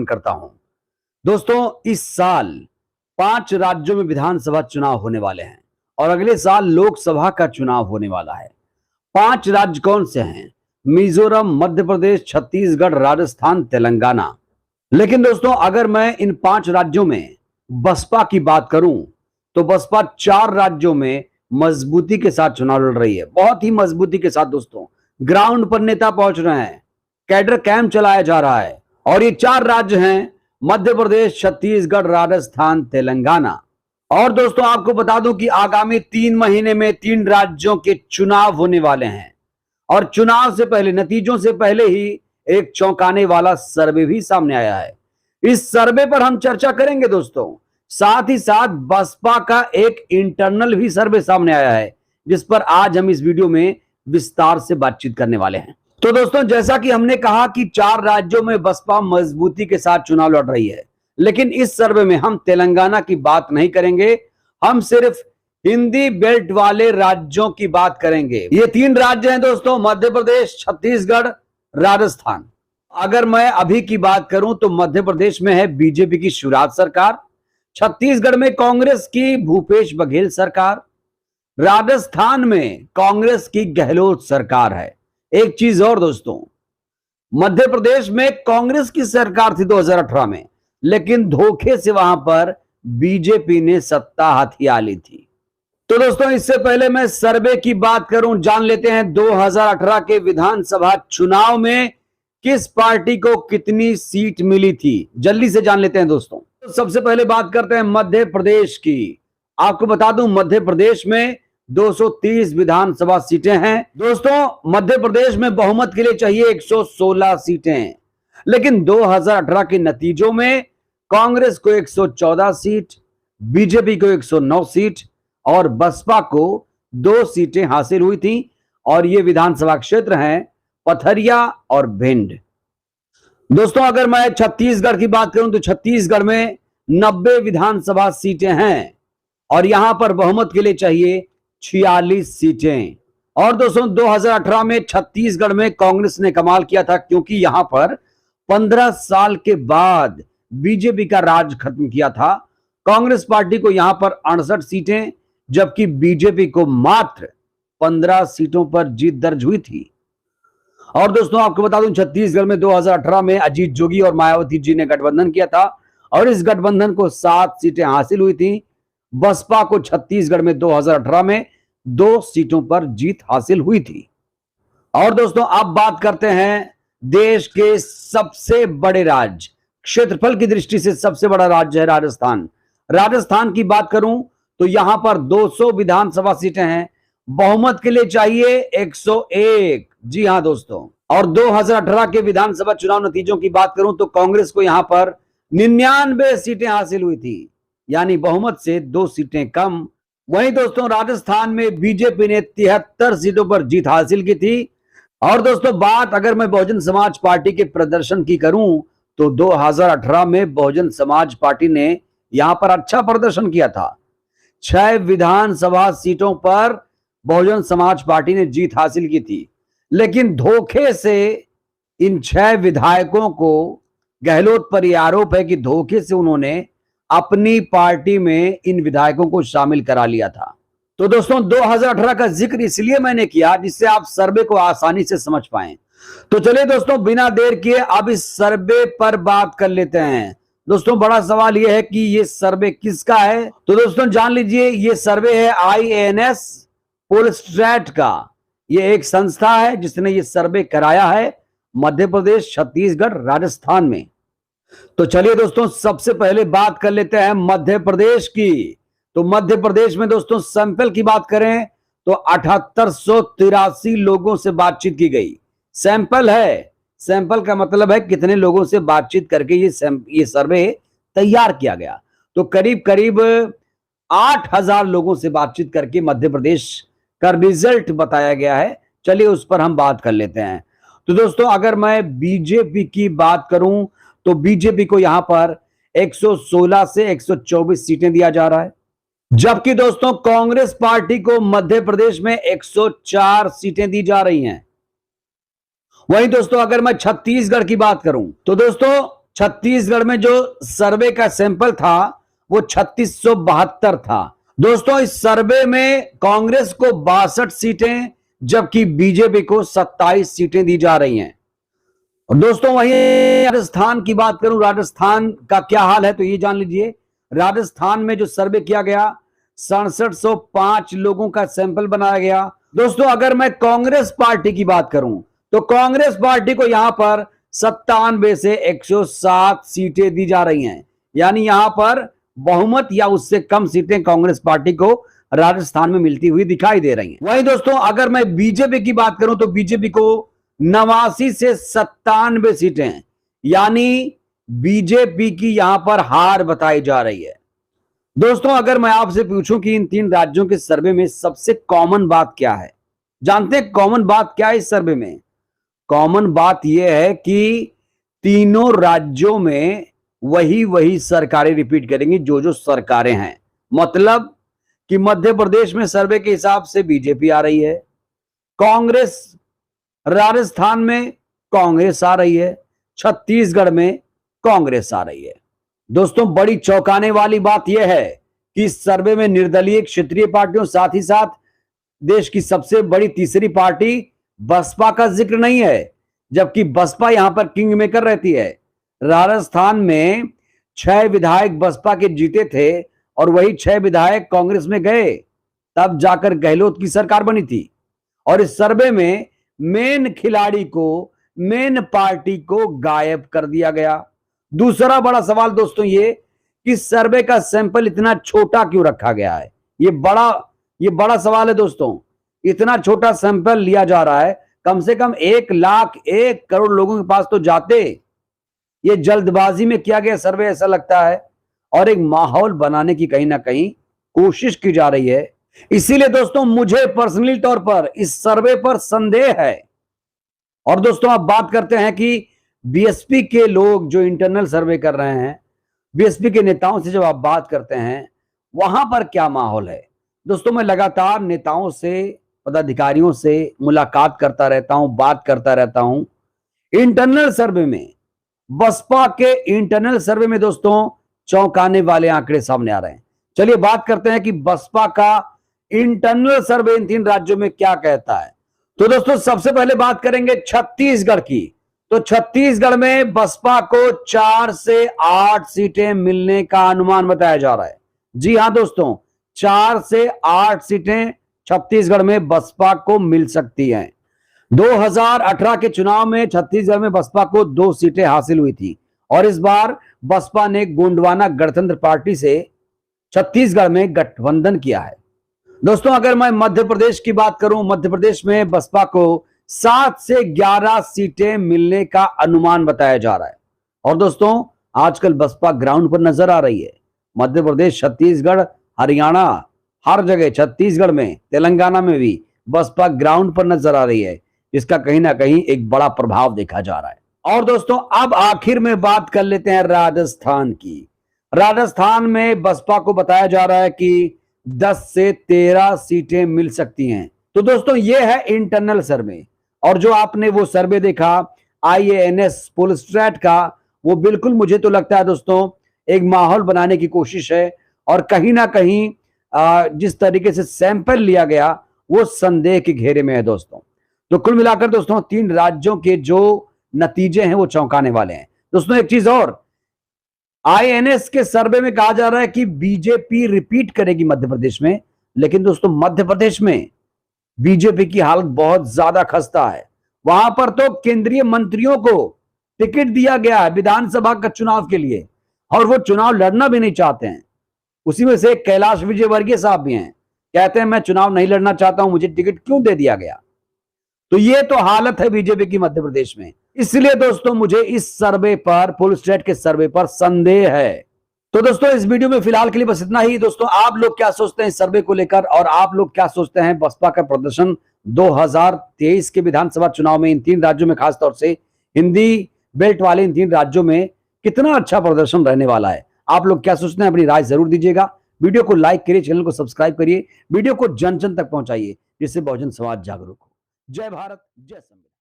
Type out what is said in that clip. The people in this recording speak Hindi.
पसंद करता हूं। दोस्तों, इस साल 5 राज्यों में विधानसभा चुनाव होने वाले हैं और अगले साल लोकसभा का चुनाव होने वाला है। 5 राज्य कौन से हैं? मिजोरम, मध्य प्रदेश, छत्तीसगढ़, राजस्थान, तेलंगाना। लेकिन दोस्तों, अगर मैं इन 5 राज्यों में बसपा की बात करूं तो बसपा 4 राज्यों में मजबूती के साथ चुनाव लड़ रही है, बहुत ही मजबूती के साथ। दोस्तों, ग्राउंड पर नेता पहुंच रहे हैं, कैडर कैंप चलाया जा रहा है और ये 4 राज्य हैं मध्य प्रदेश, छत्तीसगढ़, राजस्थान, तेलंगाना। और दोस्तों, आपको बता दूं कि आगामी 3 महीने में 3 राज्यों के चुनाव होने वाले हैं और चुनाव से पहले, नतीजों से पहले ही एक चौंकाने वाला सर्वे भी सामने आया है। इस सर्वे पर हम चर्चा करेंगे दोस्तों। साथ ही साथ बसपा का एक इंटरनल भी सर्वे सामने आया है, जिस पर आज हम इस वीडियो में विस्तार से बातचीत करने वाले हैं। तो दोस्तों, जैसा कि हमने कहा कि 4 राज्यों में बसपा मजबूती के साथ चुनाव लड़ रही है, लेकिन इस सर्वे में हम तेलंगाना की बात नहीं करेंगे, हम सिर्फ हिंदी बेल्ट वाले राज्यों की बात करेंगे। ये 3 राज्य हैं दोस्तों, मध्य प्रदेश, छत्तीसगढ़, राजस्थान। अगर मैं अभी की बात करूं तो मध्य प्रदेश में है बीजेपी की शिवराज सरकार, छत्तीसगढ़ में कांग्रेस की भूपेश बघेल सरकार, राजस्थान में कांग्रेस की गहलोत सरकार है। एक चीज और दोस्तों, मध्य प्रदेश में कांग्रेस की सरकार थी 2018 में, लेकिन धोखे से वहां पर बीजेपी ने सत्ता हाथिया ली थी। तो दोस्तों, इससे पहले मैं सर्वे की बात करूं, जान लेते हैं 2018 के विधानसभा चुनाव में किस पार्टी को कितनी सीट मिली थी। जल्दी से जान लेते हैं दोस्तों। तो सबसे पहले बात करते हैं मध्य प्रदेश की। आपको बता दूं, मध्य प्रदेश में 230 विधानसभा सीटें हैं। दोस्तों, मध्य प्रदेश में बहुमत के लिए चाहिए 116 सीटें, लेकिन 2018 के नतीजों में कांग्रेस को 114 सीट, बीजेपी को 109 सीट और बसपा को 2 सीटें हासिल हुई थी। और ये विधानसभा क्षेत्र हैं पथरिया और भिंड। दोस्तों, अगर मैं छत्तीसगढ़ की बात करूं तो छत्तीसगढ़ में 90 विधानसभा सीटें हैं और यहां पर बहुमत के लिए चाहिए 46 सीटें। और दोस्तों, 2018 में छत्तीसगढ़ में कांग्रेस ने कमाल किया था, क्योंकि यहां पर 15 साल के बाद बीजेपी का राज खत्म किया था। कांग्रेस पार्टी को यहां पर 68 सीटें, जबकि बीजेपी को मात्र 15 सीटों पर जीत दर्ज हुई थी। और दोस्तों, आपको बता दूं, छत्तीसगढ़ में 2018 में अजीत जोगी और मायावती जी ने गठबंधन किया था और इस गठबंधन को 7 सीटें हासिल हुई थी। बसपा को छत्तीसगढ़ में 2018 में 2 सीटों पर जीत हासिल हुई थी। और दोस्तों, अब बात करते हैं देश के सबसे बड़े राज्य, क्षेत्रफल की दृष्टि से सबसे बड़ा राज्य है राजस्थान। राजस्थान की बात करूं तो यहां पर 200 विधानसभा सीटें हैं, बहुमत के लिए चाहिए 101। जी हां दोस्तों, और 2018 के विधानसभा चुनाव नतीजों की बात करूं तो कांग्रेस को यहां पर 99 सीटें हासिल हुई थी, यानी बहुमत से 2 सीटें कम। वहीं दोस्तों, राजस्थान में बीजेपी ने 73 सीटों पर जीत हासिल की थी। और दोस्तों, बात अगर मैं बहुजन समाज पार्टी के प्रदर्शन की करूं तो 2018 में बहुजन समाज पार्टी ने यहां पर अच्छा प्रदर्शन किया था। 6 विधानसभा सीटों पर बहुजन समाज पार्टी ने जीत हासिल की थी, लेकिन धोखे से इन 6 विधायकों को, गहलोत पर यह आरोप है कि धोखे से उन्होंने अपनी पार्टी में इन विधायकों को शामिल करा लिया था। तो दोस्तों, 2018 का जिक्र इसलिए मैंने किया जिससे आप सर्वे को आसानी से समझ पाएं। तो चलिए दोस्तों, बिना देर किए अब इस सर्वे पर बात कर लेते हैं। दोस्तों, बड़ा सवाल यह है कि ये सर्वे किसका है। तो दोस्तों, जान लीजिए, ये सर्वे है IANS पोलस्ट्रैट का। ये एक संस्था है जिसने ये सर्वे कराया है मध्य प्रदेश, छत्तीसगढ़, राजस्थान में। तो चलिए दोस्तों, सबसे पहले बात कर लेते हैं मध्य प्रदेश की। तो मध्य प्रदेश में दोस्तों, सैंपल की बात करें तो 7883 लोगों से बातचीत की गई। सैंपल है, सैंपल का मतलब है कितने लोगों से बातचीत करके ये सर्वे तैयार किया गया। तो करीब करीब 8000 लोगों से बातचीत करके मध्य प्रदेश का रिजल्ट बताया गया है। चलिए उस पर हम बात कर लेते हैं। तो दोस्तों, अगर मैं बीजेपी की बात करूं तो बीजेपी को यहां पर 116 से 124 सीटें दिया जा रहा है, जबकि दोस्तों कांग्रेस पार्टी को मध्य प्रदेश में 104 सीटें दी जा रही हैं। वहीं दोस्तों, अगर मैं छत्तीसगढ़ की बात करूं तो दोस्तों छत्तीसगढ़ में जो सर्वे का सैंपल था वो 3672 था। दोस्तों इस सर्वे में कांग्रेस को 62 सीटें जबकि बीजेपी को 27 सीटें दी जा रही हैं। और दोस्तों वहीं राजस्थान की बात करूं, राजस्थान का क्या हाल है तो ये जान लीजिए। राजस्थान में जो सर्वे किया गया 6705 लोगों का सैंपल बनाया गया। दोस्तों अगर मैं कांग्रेस पार्टी की बात करूं तो कांग्रेस पार्टी को यहां पर 97 से 107 सीटें दी जा रही हैं, यानी यहां पर बहुमत या उससे कम सीटें कांग्रेस पार्टी को राजस्थान में मिलती हुई दिखाई दे रही हैं। वहीं दोस्तों अगर मैं बीजेपी की बात करूं तो बीजेपी को 89 से 97 सीटें हैं, यानी बीजेपी की यहां पर हार बताई जा रही है। दोस्तों अगर मैं आपसे पूछूं कि इन 3 राज्यों के सर्वे में सबसे कॉमन बात क्या है, जानते हैं कॉमन बात क्या है इस सर्वे में? कॉमन बात यह है कि तीनों राज्यों में वही सरकारें रिपीट करेंगी जो सरकारें हैं। मतलब कि मध्य प्रदेश में सर्वे के हिसाब से बीजेपी आ रही है, कांग्रेस राजस्थान में कांग्रेस आ रही है, छत्तीसगढ़ में कांग्रेस आ रही है। दोस्तों बड़ी चौंकाने वाली बात यह है कि इस सर्वे में निर्दलीय क्षेत्रीय पार्टियों साथ ही साथ देश की सबसे बड़ी तीसरी पार्टी बसपा का जिक्र नहीं है, जबकि बसपा यहां पर किंग मेकर रहती है। राजस्थान में 6 विधायक बसपा के जीते थे और वही 6 विधायक कांग्रेस में गए, तब जाकर गहलोत की सरकार बनी थी। और इस सर्वे में मेन खिलाड़ी को, मेन पार्टी को गायब कर दिया गया। दूसरा बड़ा सवाल दोस्तों ये कि सर्वे का सैंपल इतना छोटा क्यों रखा गया है? ये बड़ा सवाल है दोस्तों। इतना छोटा सैंपल लिया जा रहा है, कम से कम 1 लाख 1 करोड़ लोगों के पास तो जाते। ये जल्दबाजी में किया गया सर्वे ऐसा लगता है, और एक माहौल बनाने की कहीं ना कहीं कोशिश की जा रही है। इसीलिए दोस्तों मुझे पर्सनली तौर पर इस सर्वे पर संदेह है। और दोस्तों आप बात करते हैं कि बीएसपी के लोग जो इंटरनल सर्वे कर रहे हैं, बीएसपी के नेताओं से जब आप बात करते हैं वहां पर क्या माहौल है? दोस्तों मैं लगातार नेताओं से, पदाधिकारियों से मुलाकात करता रहता हूं, बात करता रहता हूं। इंटरनल सर्वे में, बसपा के इंटरनल सर्वे में दोस्तों चौंकाने वाले आंकड़े सामने आ रहे हैं। चलिए बात करते हैं कि बसपा का इंटरनल सर्वे इन 3 राज्यों में क्या कहता है। तो दोस्तों सबसे पहले बात करेंगे छत्तीसगढ़ की। तो छत्तीसगढ़ में बसपा को 4 से 8 सीटें मिलने का अनुमान बताया जा रहा है। जी हां दोस्तों, 4 से 8 सीटें छत्तीसगढ़ में बसपा को मिल सकती हैं। 2018 के चुनाव में छत्तीसगढ़ में बसपा को 2 सीटें हासिल हुई थी और इस बार बसपा ने गोंडवाना गणतंत्र पार्टी से छत्तीसगढ़ में गठबंधन किया है। दोस्तों अगर मैं मध्य प्रदेश की बात करूं, मध्य प्रदेश में बसपा को 7 से 11 सीटें मिलने का अनुमान बताया जा रहा है। और दोस्तों आजकल बसपा ग्राउंड पर नजर आ रही है। मध्य प्रदेश, छत्तीसगढ़, हरियाणा, हर जगह, छत्तीसगढ़ में, तेलंगाना में भी बसपा ग्राउंड पर नजर आ रही है, जिसका कहीं ना कहीं एक बड़ा प्रभाव देखा जा रहा है। और दोस्तों अब आखिर में बात कर लेते हैं राजस्थान की। राजस्थान में बसपा को बताया जा रहा है कि 10 से 13 सीटें मिल सकती हैं। तो दोस्तों ये है इंटरनल सर्वे, और जो आपने वो सर्वे देखा IANS पोलस्ट्रैट का, वो बिल्कुल मुझे तो लगता है दोस्तों एक माहौल बनाने की कोशिश है, और कहीं ना कहीं जिस तरीके से सैंपल लिया गया वो संदेह के घेरे में है दोस्तों। तो कुल मिलाकर दोस्तों 3 राज्यों के जो नतीजे हैं वो चौंकाने वाले हैं। दोस्तों एक चीज और, IANS के सर्वे में कहा जा रहा है कि बीजेपी रिपीट करेगी मध्य प्रदेश में, लेकिन दोस्तों मध्य प्रदेश में बीजेपी की हालत बहुत ज्यादा खस्ता है। वहां पर तो केंद्रीय मंत्रियों को टिकट दिया गया है विधानसभा का चुनाव के लिए, और वो चुनाव लड़ना भी नहीं चाहते हैं। उसी में से कैलाश विजयवर्गीय साहब भी हैं, कहते हैं मैं चुनाव नहीं लड़ना चाहता हूं, मुझे टिकट क्यों दे दिया गया। तो ये तो हालत है बीजेपी की मध्य प्रदेश में। इसलिए दोस्तों मुझे इस सर्वे पर, पोलस्ट्रैट के सर्वे पर संदेह है। तो दोस्तों इस वीडियो में फिलहाल के लिए बस इतना ही। दोस्तों आप लोग क्या सोचते हैं इस सर्वे को लेकर, और आप लोग क्या सोचते हैं बसपा का प्रदर्शन 2023 के विधानसभा चुनाव में इन 3 राज्यों में, खासतौर से हिंदी बेल्ट वाले इन 3 राज्यों में कितना अच्छा प्रदर्शन रहने वाला है? आप लोग क्या सोचते हैं, अपनी राय जरूर दीजिएगा। वीडियो को लाइक करिए, चैनल को सब्सक्राइब करिए, वीडियो को जन जन तक पहुंचाइए, जिससे बहुजन समाज जागरूक हो। जय भारत, जय संविधान।